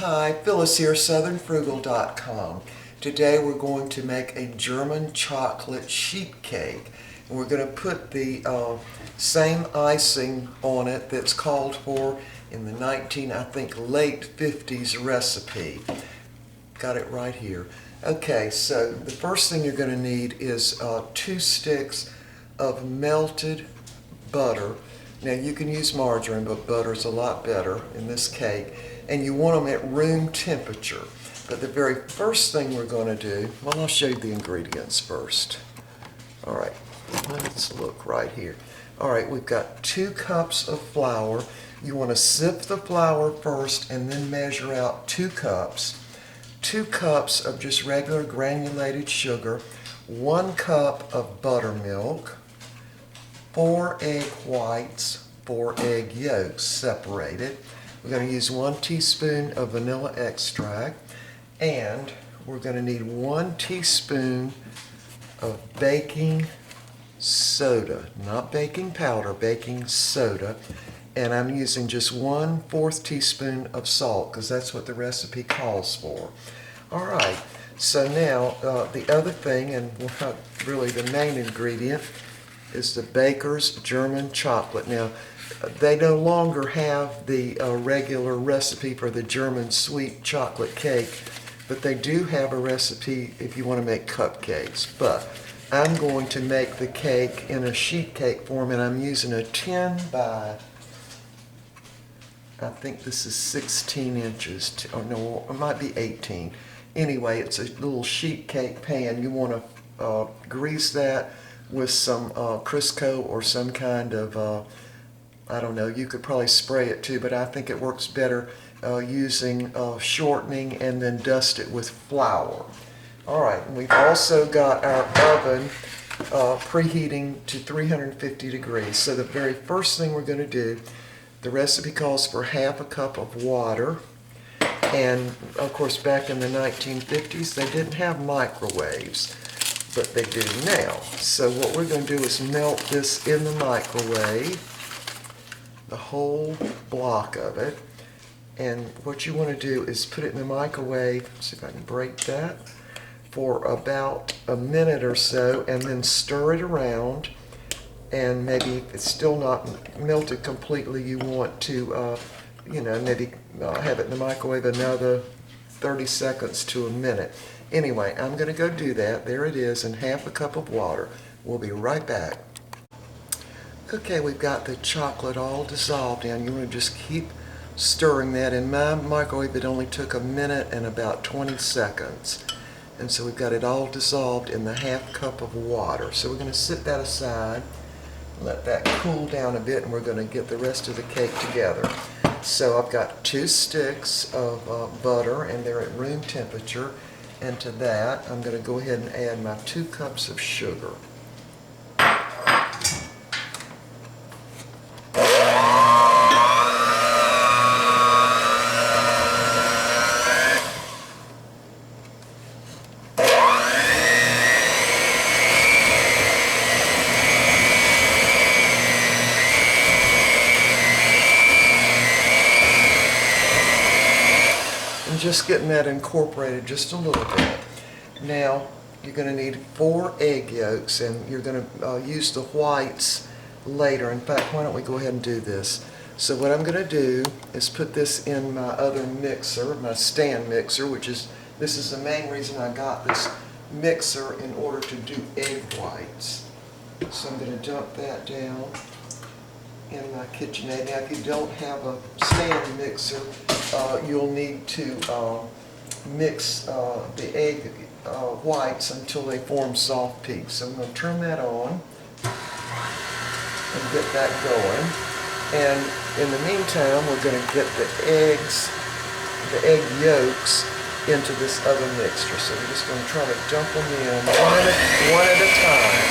Hi, Phyllis here, southernfrugal.com. Today we're going to make a German chocolate sheet cake. And we're going to put the same icing on it that's called for in the late 50's recipe. Got it right here. Okay, so the first thing you're going to need is 2 sticks of melted butter. Now you can use margarine, but butter's a lot better in this cake. And you want them at room temperature. But the very first thing we're going to do, well, I'll show you the ingredients first. All right, let's look right here. All right, we've got 2 cups of flour. You want to sift the flour first and then measure out 2 cups. 2 cups of just regular granulated sugar, 1 cup of buttermilk, 4 egg whites, 4 egg yolks separated. We're going to use 1 teaspoon of vanilla extract, and we're going to need 1 teaspoon of baking soda, not baking powder, baking soda. And I'm using just 1/4 teaspoon of salt because that's what the recipe calls for. All right, so now the other thing, and really the main ingredient, is the Baker's German chocolate. Now, they no longer have the regular recipe for the German sweet chocolate cake, but they do have a recipe if you want to make cupcakes. But I'm going to make the cake in a sheet cake form, and I'm using a 10 by, I think this is 16 inches, or no, it might be 18. Anyway, it's a little sheet cake pan. You want to grease that with some Crisco or some kind of, I don't know, you could probably spray it too, but I think it works better using shortening and then dust it with flour. All right, and we've also got our oven preheating to 350 degrees. So the very first thing we're going to do, the recipe calls for 1/2 cup of water. And of course, back in the 1950s, they didn't have microwaves, but they do now. So what we're going to do is melt this in the microwave, the whole block of it. And what you want to do is put it in the microwave, see if I can break that, for about a minute or so, and then stir it around. And maybe if it's still not melted completely, you want to, maybe have it in the microwave another 30 seconds to a minute. Anyway, I'm going to go do that. There it is in 1/2 cup of water. We'll be right back. Okay, we've got the chocolate all dissolved in. You want to just keep stirring that. In my microwave, it only took a minute and about 20 seconds. And so we've got it all dissolved in the 1/2 cup of water. So we're going to set that aside, let that cool down a bit, and we're going to get the rest of the cake together. So I've got 2 sticks of butter, and they're at room temperature. And to that, I'm going to go ahead and add my 2 cups of sugar. Just getting that incorporated just a little bit. Now you're going to need 4 egg yolks, and you're going to use the whites later. In fact, why don't we go ahead and do this? So what I'm going to do is put this in my other mixer, my stand mixer, this is the main reason I got this mixer, in order to do egg whites. So I'm going to dump that down in my KitchenAid. Now, if you don't have a stand mixer, you'll need to mix the egg whites until they form soft peaks. So I'm going to turn that on and get that going. And in the meantime, we're going to get the egg yolks into this other mixture. So we're just going to try to dump them in one at a time.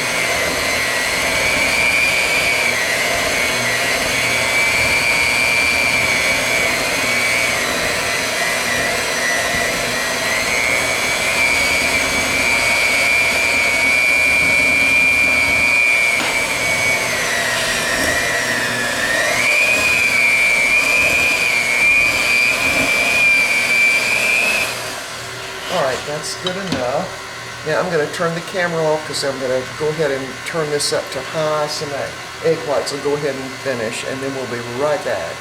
that's good enough. Now I'm going to turn the camera off because I'm going to go ahead and turn this up to high so my egg whites will go ahead and finish, and then we'll be right back.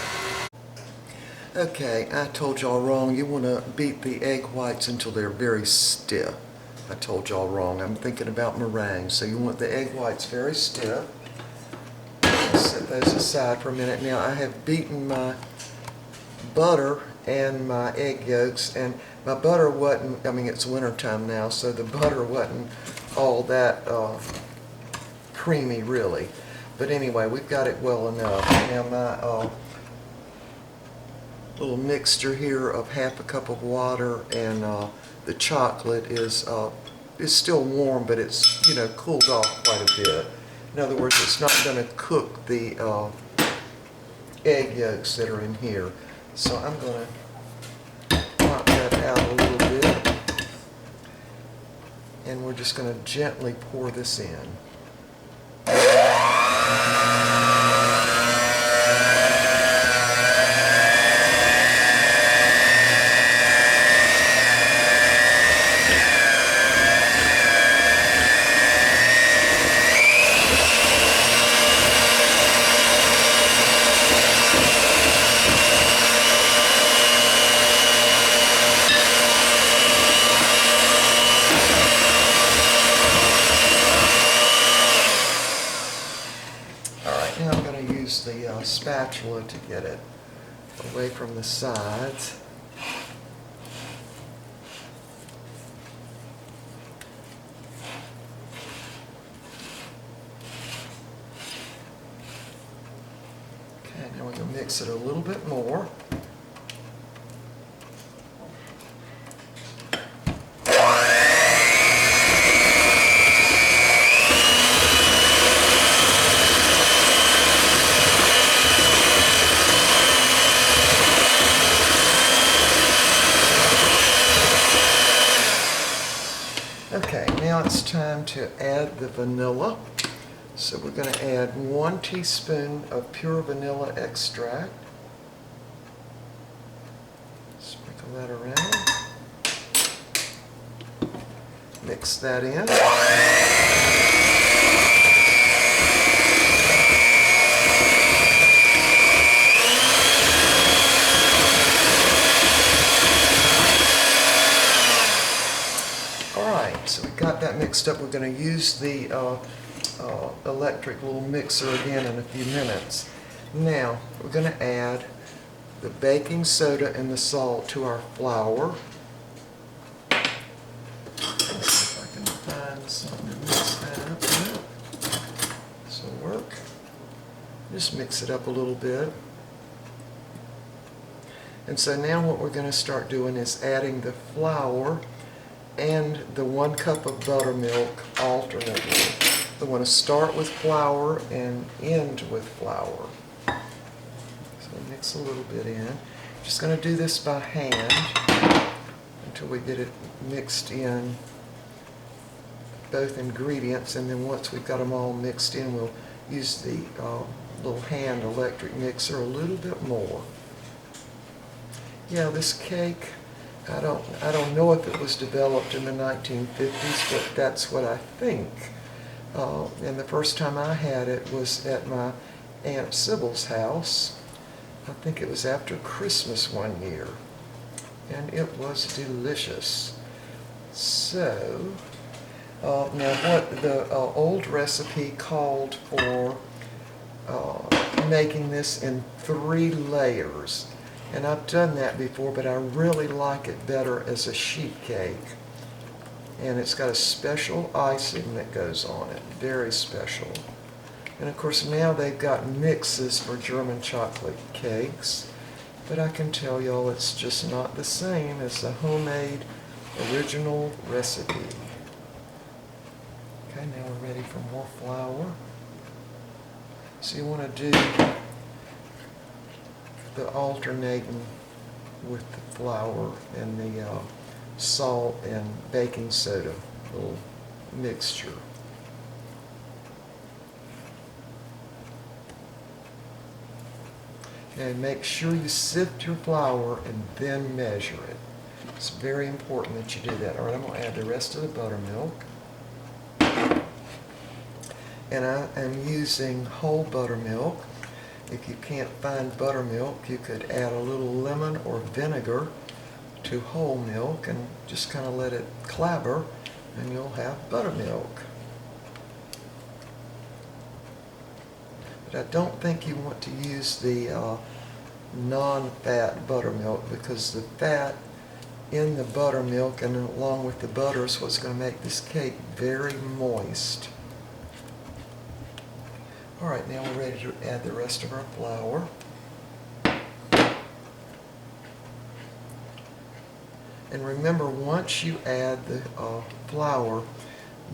Okay, I told y'all wrong. You want to beat the egg whites until they're very stiff. I told y'all wrong. I'm thinking about meringue. So you want the egg whites very stiff. Set those aside for a minute. Now I have beaten my butter and my egg yolks, and my butter wasn't, I mean it's winter time now, so the butter wasn't all that creamy really. But anyway, we've got it well enough. Now my little mixture here of half a cup of water and the chocolate is still warm, but it's, you know, cooled off quite a bit. In other words, it's not going to cook the egg yolks that are in here. So I'm going to pop that out a little bit, and we're just going to gently pour this in. Now I'm going to use the spatula to get it away from the sides. Okay, now we're going to mix it a little bit more. Okay, now it's time to add the vanilla. So we're going to add 1 teaspoon of pure vanilla extract. Sprinkle that around. Mix that in. So we got that mixed up. We're going to use the electric little mixer again in a few minutes. Now we're going to add the baking soda and the salt to our flour. Let's see if I can find something to mix that up with. This will work. Just mix it up a little bit. And so now what we're going to start doing is adding the flour and the 1 cup of buttermilk alternately. We want to start with flour and end with flour. So mix a little bit in. Just going to do this by hand until we get it mixed in, both ingredients, and then once we've got them all mixed in, we'll use the little hand electric mixer a little bit more. Yeah, this cake, I don't know if it was developed in the 1950s, but that's what I think. And the first time I had it was at my Aunt Sybil's house. I think it was after Christmas one year, and it was delicious. So, now what the old recipe called for making this in 3 layers. And I've done that before, but I really like it better as a sheet cake. And it's got a special icing that goes on it, very special. And of course now they've got mixes for German chocolate cakes, but I can tell y'all it's just not the same as the homemade original recipe. Okay, now we're ready for more flour. So you want to do the alternating with the flour and the salt and baking soda little mixture. And make sure you sift your flour and then measure it. It's very important that you do that. All right, I'm going to add the rest of the buttermilk. And I am using whole buttermilk. If you can't find buttermilk, you could add a little lemon or vinegar to whole milk and just kind of let it clabber, and you'll have buttermilk. But I don't think you want to use the non-fat buttermilk, because the fat in the buttermilk and along with the butter is what's going to make this cake very moist. All right, now we're ready to add the rest of our flour. And remember, once you add the flour,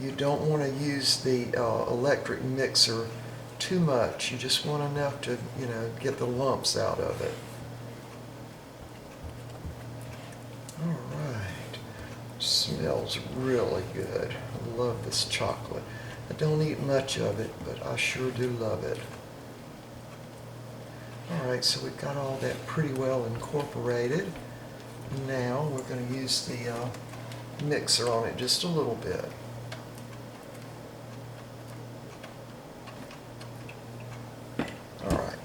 you don't want to use the electric mixer too much. You just want enough to, get the lumps out of it. All right, smells really good. I love this chocolate. I don't eat much of it, but I sure do love it. All right, so we've got all that pretty well incorporated. Now we're going to use the mixer on it just a little bit. All right.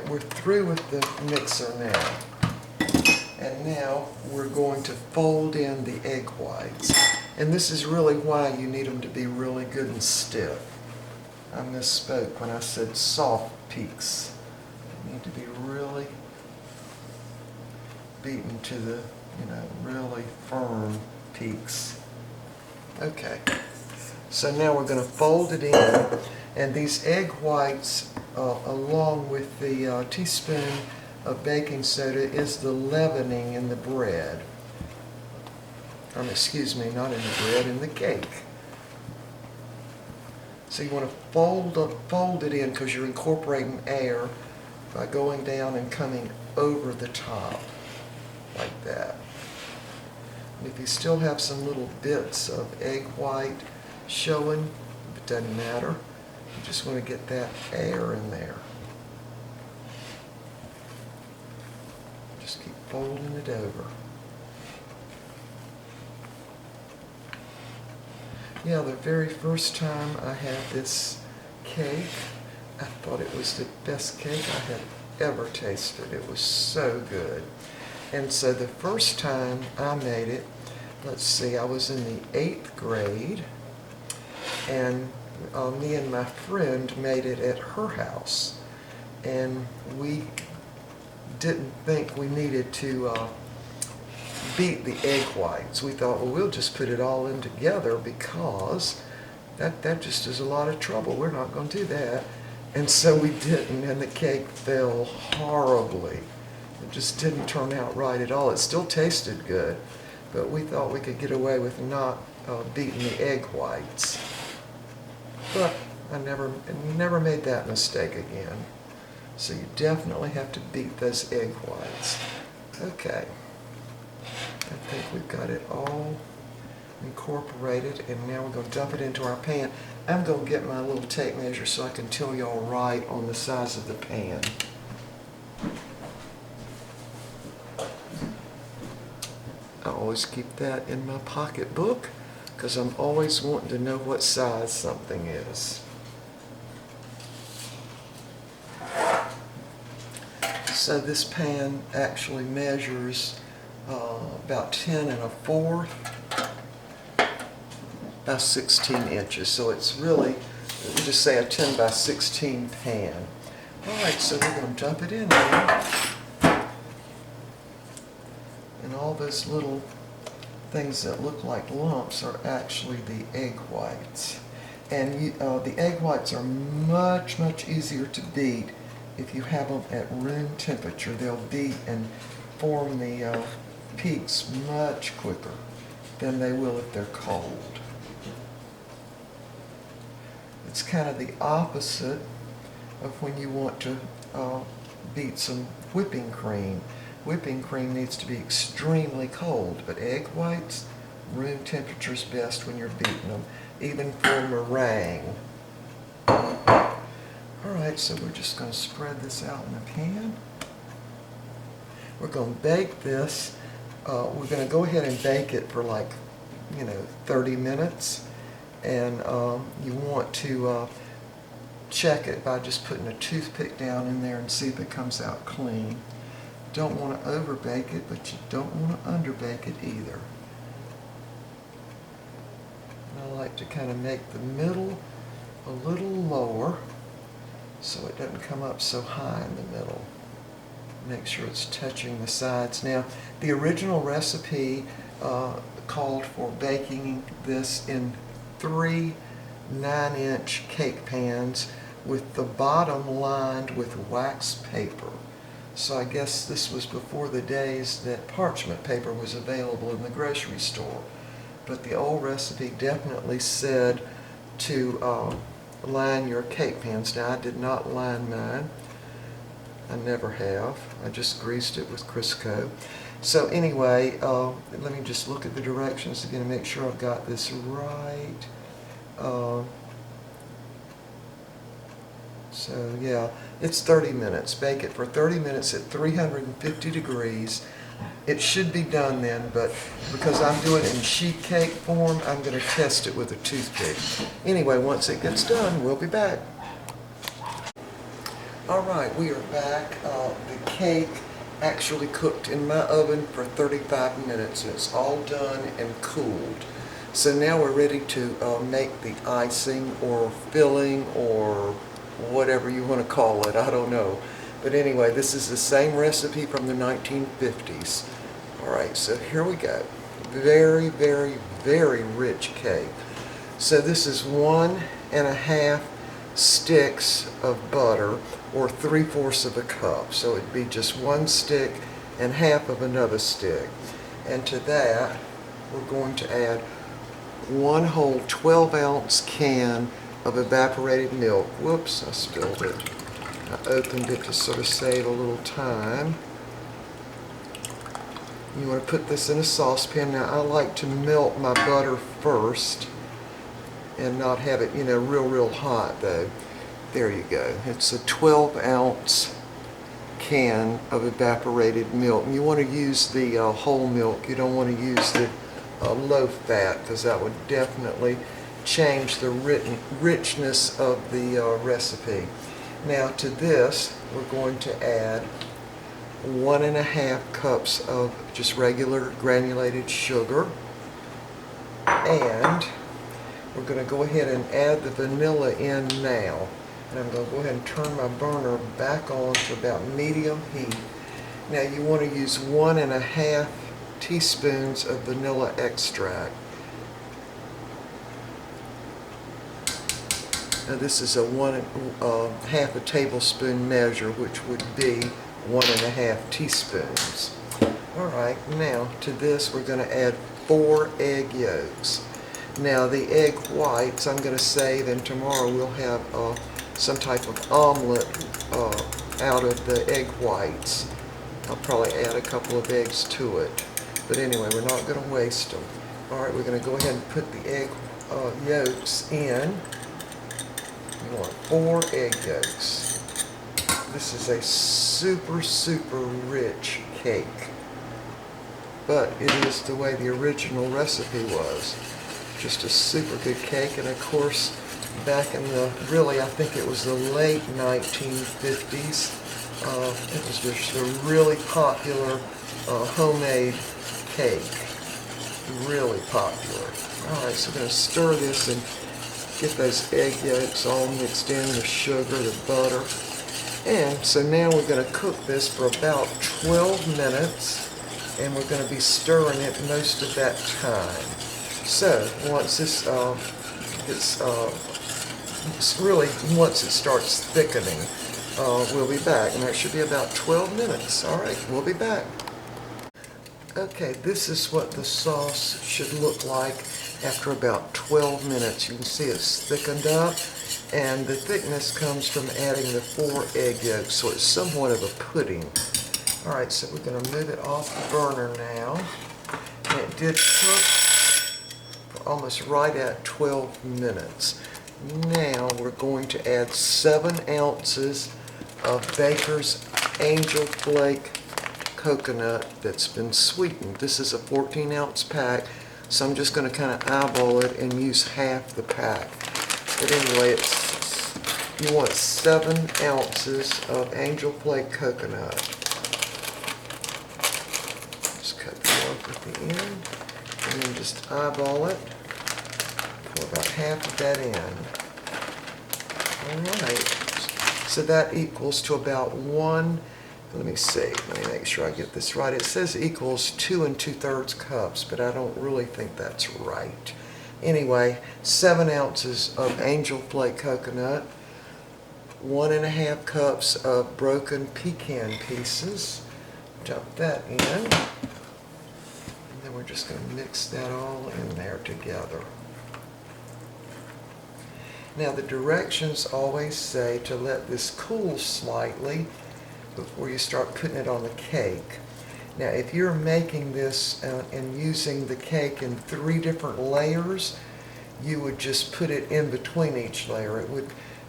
We're through with the mixer now. And now we're going to fold in the egg whites. And this is really why you need them to be really good and stiff. I misspoke when I said soft peaks. They need to be really beaten to the, really firm peaks. Okay. So now we're going to fold it in. And these egg whites, along with the teaspoon of baking soda, is the leavening in the bread. Excuse me, not in the bread, in the cake. So you want to fold it in, because you're incorporating air by going down and coming over the top, like that. And if you still have some little bits of egg white showing, it doesn't matter. You just want to get that air in there. Just keep folding it over. Yeah, the very first time I had this cake, I thought it was the best cake I had ever tasted. It was so good. And so the first time I made it, let's see, I was in the 8th grade, and me and my friend made it at her house, and we didn't think we needed to beat the egg whites. We thought, well, we'll just put it all in together, because that just is a lot of trouble. We're not going to do that. And so we didn't, and the cake fell horribly. It just didn't turn out right at all. It still tasted good, but we thought we could get away with not beating the egg whites. But I never made that mistake again. So you definitely have to beat those egg whites. Okay. I think we've got it all incorporated, and now we're going to dump it into our pan. I'm going to get my little tape measure so I can tell y'all right on the size of the pan. I always keep that in my pocketbook, because I'm always wanting to know what size something is. So this pan actually measures about 10 1/4 by 16 inches. So it's really, just say a 10 by 16 pan. All right, so we're going to dump it in now. And all those little things that look like lumps are actually the egg whites. And the egg whites are much, much easier to beat if you have them at room temperature. They'll beat and form the peaks much quicker than they will if they're cold. It's kind of the opposite of when you want to beat some whipping cream. whipping cream needs to be extremely cold, but egg whites, room temperature is best when you're beating them, even for meringue. Alright, so we're just going to spread this out in the pan. We're going to bake this. We're going to go ahead and bake it for 30 minutes. And you want to check it by just putting a toothpick down in there and see if it comes out clean. Don't want to overbake it, but you don't want to underbake it either. And I like to kind of make the middle a little lower so it doesn't come up so high in the middle. Make sure it's touching the sides. Now, the original recipe called for baking this in 3 9-inch cake pans with the bottom lined with wax paper. So I guess this was before the days that parchment paper was available in the grocery store. But the old recipe definitely said to line your cake pans. Now, I did not line mine. I never have. I just greased it with Crisco. So anyway, let me just look at the directions again to make sure I've got this right. So yeah, it's 30 minutes. Bake it for 30 minutes at 350 degrees. It should be done then, but because I'm doing it in sheet cake form, I'm going to test it with a toothpick. Anyway, once it gets done, we'll be back. Alright, we are back. The cake actually cooked in my oven for 35 minutes, and it's all done and cooled. So now we're ready to make the icing or filling or whatever you want to call it. I don't know. But anyway, this is the same recipe from the 1950s. Alright, so here we go. Very, very, very rich cake. So this is 1.5 sticks of butter, or 3/4 of a cup. So it'd be just 1 stick and half of another stick. And to that, we're going to add 1 whole 12-ounce can of evaporated milk. Whoops, I spilled it. I opened it to sort of save a little time. You want to put this in a saucepan. Now, I like to melt my butter first and not have it, real hot though. There you go. It's a 12-ounce can of evaporated milk. And you want to use the whole milk. You don't want to use the low fat, because that would definitely change the richness of the recipe. Now to this, we're going to add 1.5 cups of just regular granulated sugar, and we're going to go ahead and add the vanilla in now. And I'm going to go ahead and turn my burner back on to about medium heat. Now you want to use 1.5 teaspoons of vanilla extract. Now this is half a tablespoon measure, which would be 1.5 teaspoons. Alright, now to this we're going to add 4 egg yolks. Now the egg whites I'm going to save, and tomorrow we'll have some type of omelet out of the egg whites. I'll probably add a couple of eggs to it. But anyway, we're not going to waste them. Alright, we're going to go ahead and put the egg yolks in. You want 4 egg yolks. This is a super rich cake. But it is the way the original recipe was. Just a super good cake, and of course, back in the, I think it was the late 1950s, it was just a really popular homemade cake. Really popular. Alright, so we're going to stir this and get those egg yolks all mixed in, the sugar, the butter. And so now we're going to cook this for about 12 minutes, and we're going to be stirring it most of that time. So once this once it starts thickening, we'll be back, and that should be about 12 minutes. Alright, we'll be back. Okay, this is what the sauce should look like after about 12 minutes. You can see it's thickened up, and the thickness comes from adding the 4 egg yolks, so it's somewhat of a pudding. All right, so we're going to move it off the burner now. And it did cook for almost right at 12 minutes. Now we're going to add 7 ounces of Baker's Angel Flake coconut that's been sweetened. This is a 14-ounce pack, so I'm just going to kind of eyeball it and use half the pack. But anyway, you want 7 ounces of Angel Flake coconut. Just cut them off at the end, and then just eyeball it. Pour about half of that in. All right, so that equals to about let me see, let me make sure I get this right. It says equals 2 2/3 cups, but I don't really think that's right. Anyway, 7 ounces of Angel Flake coconut, 1½ cups of broken pecan pieces. Dump that in. And then we're just going to mix that all in there together. Now the directions always say to let this cool slightly before you start putting it on the cake. Now if you're making this and using the cake in 3 different layers, you would just put it in between each layer.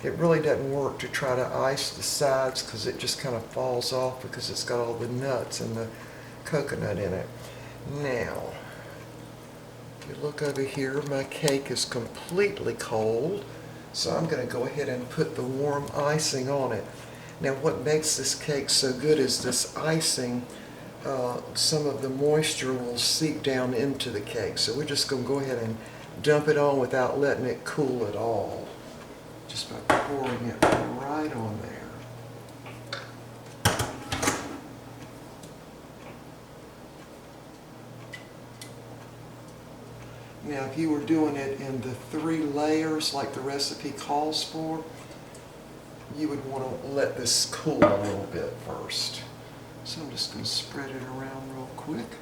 It really doesn't work to try to ice the sides because it just kind of falls off because it's got all the nuts and the coconut in it. Now, if you look over here, my cake is completely cold, so I'm going to go ahead and put the warm icing on it. Now what makes this cake so good is this icing, some of the moisture will seep down into the cake. So we're just going to go ahead and dump it on without letting it cool at all. Just by pouring it right on there. Now if you were doing it in the 3 layers like the recipe calls for, you would want to let this cool a little bit first. So I'm just going to spread it around real quick.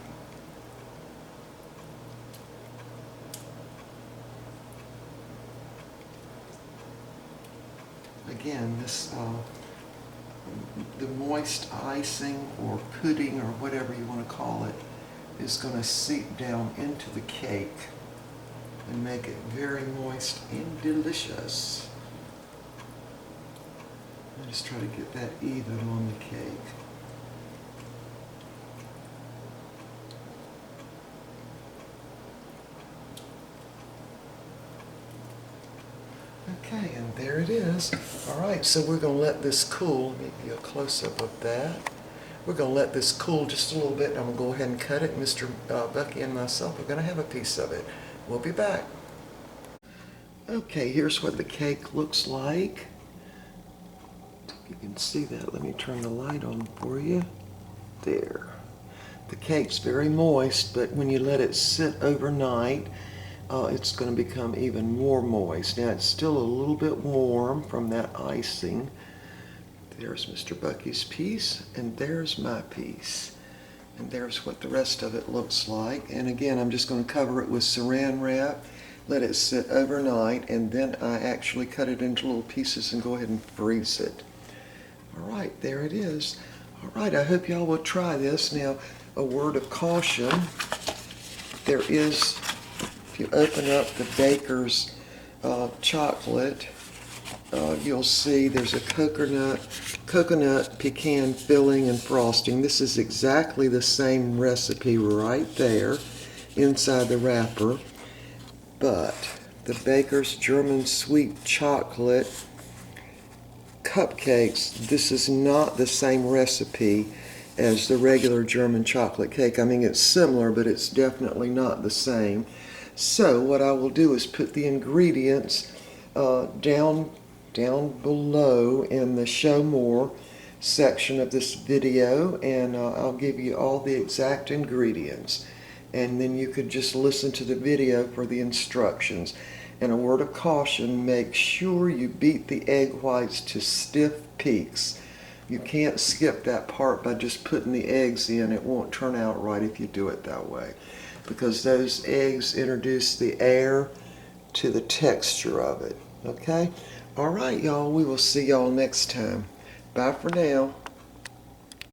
Again, the moist icing or pudding or whatever you want to call it is going to seep down into the cake and make it very moist and delicious. I just try to get that even on the cake. Okay, and there it is. All right, so we're going to let this cool. Maybe a close-up of that. We're going to let this cool just a little bit, and I'm going to go ahead and cut it. Mr. Bucky and myself are going to have a piece of it. We'll be back. Okay, here's what the cake looks like. You can see that. Let me turn the light on for you. There. The cake's very moist, but when you let it sit overnight, it's going to become even more moist. Now it's still a little bit warm from that icing. There's Mr. Bucky's piece, and there's my piece. And there's what the rest of it looks like. And again, I'm just going to cover it with saran wrap, let it sit overnight, and then I actually cut it into little pieces and go ahead and freeze it. All right, there it is. All right, I hope y'all will try this. Now, a word of caution. There is, if you open up the Baker's chocolate, you'll see there's a coconut-pecan filling and frosting. This is exactly the same recipe right there inside the wrapper, but the Baker's German sweet chocolate cupcakes, this is not the same recipe as the regular German chocolate cake. I mean, it's similar, but it's definitely not the same. So what I will do is put the ingredients down below in the show more section of this video, and I'll give you all the exact ingredients, and then you could just listen to the video for the instructions. And a word of caution, make sure you beat the egg whites to stiff peaks. You can't skip that part by just putting the eggs in. It won't turn out right if you do it that way, because those eggs introduce the air to the texture of it. Okay? All right, y'all. We will see y'all next time. Bye for now.